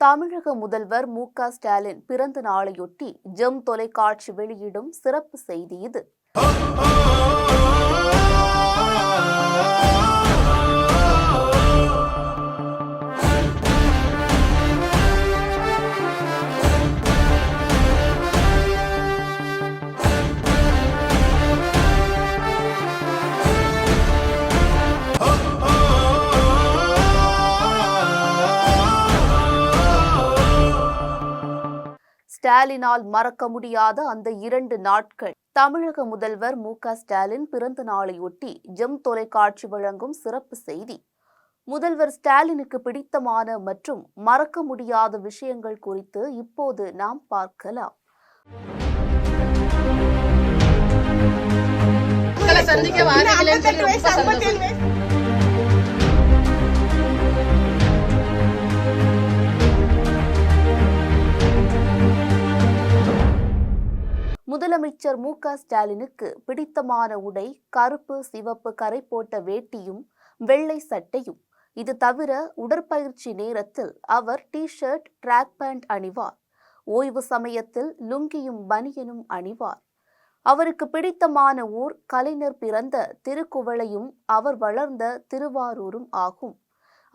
தமிழக முதல்வர் மு.க. ஸ்டாலின் பிறந்த நாளையொட்டி ஜெம் தொலைக்காட்சி வெளியிடும் சிறப்பு செய்தி இது. ஸ்டாலினால் மறக்க முடியாத அந்த 2 நாட்கள். தமிழக முதல்வர் மு.க. ஸ்டாலின் பிறந்த நாளையொட்டி ஜெம் தொலைக்காட்சி வழங்கும் சிறப்பு செய்தி. முதல்வர் ஸ்டாலினுக்கு பிடித்தமான மற்றும் மறக்க முடியாத விஷயங்கள் குறித்து இப்போது நாம் பார்க்கலாம். முதலமைச்சர் மு.க. ஸ்டாலினுக்கு பிடித்தமான உடை கருப்பு சிவப்பு கரை போட்ட வேட்டியும் வெள்ளை சட்டையும். இது தவிர உடற்பயிற்சி நேரத்தில் அவர் டி-ஷர்ட் ட்ராக் பேண்ட் அணிவார். ஓய்வு சமயத்தில் லுங்கியும் பனியனும் அணிவார். அவருக்கு பிடித்தமான ஊர் கலைஞர் பிறந்த திருக்குவளையும் அவர் வளர்ந்த திருவாரூரும் ஆகும்.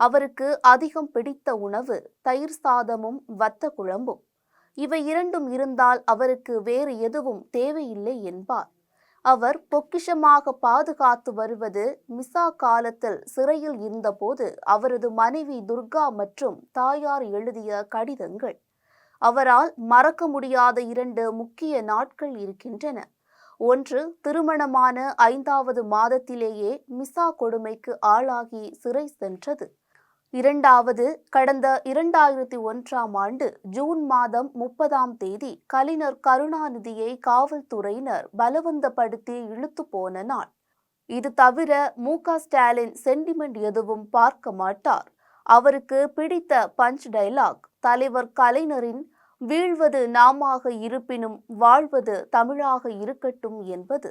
அவருக்கு அதிகம் பிடித்த உணவு தயிர் சாதமும் வத்த குழம்பும். இவை 2ம் இருந்தால் அவருக்கு வேறு எதுவும் தேவையில்லை என்பார். அவர் பொக்கிஷமாக பாதுகாத்து வருவது மிசா காலத்தில் சிறையில் இருந்தபோது அவரது மனைவி துர்கா மற்றும் தாயார் எழுதிய கடிதங்கள். அவரால் மறக்க முடியாத 2 முக்கிய நாட்கள் இருக்கின்றன. ஒன்று, திருமணமான 5வது மாதத்திலேயே மிசா கொடுமைக்கு ஆளாகி சிறை சென்றது. 2வது, கடந்த 2001ஆம் ஆண்டு ஜூன் மாதம் 30ஆம் தேதி கலைஞர் கருணாநிதியை காவல்துறையினர் பலவந்தப்படுத்தி இழுத்து போன நாள். இது தவிர மு.க. ஸ்டாலின் சென்டிமெண்ட் எதுவும் பார்க்க மாட்டார். அவருக்கு பிடித்த பஞ்ச் டைலாக் தலைவர் கலைஞரின் வீழ்வது நாமாக இருப்பினும் வாழ்வது தமிழாக இருக்கட்டும் என்பது.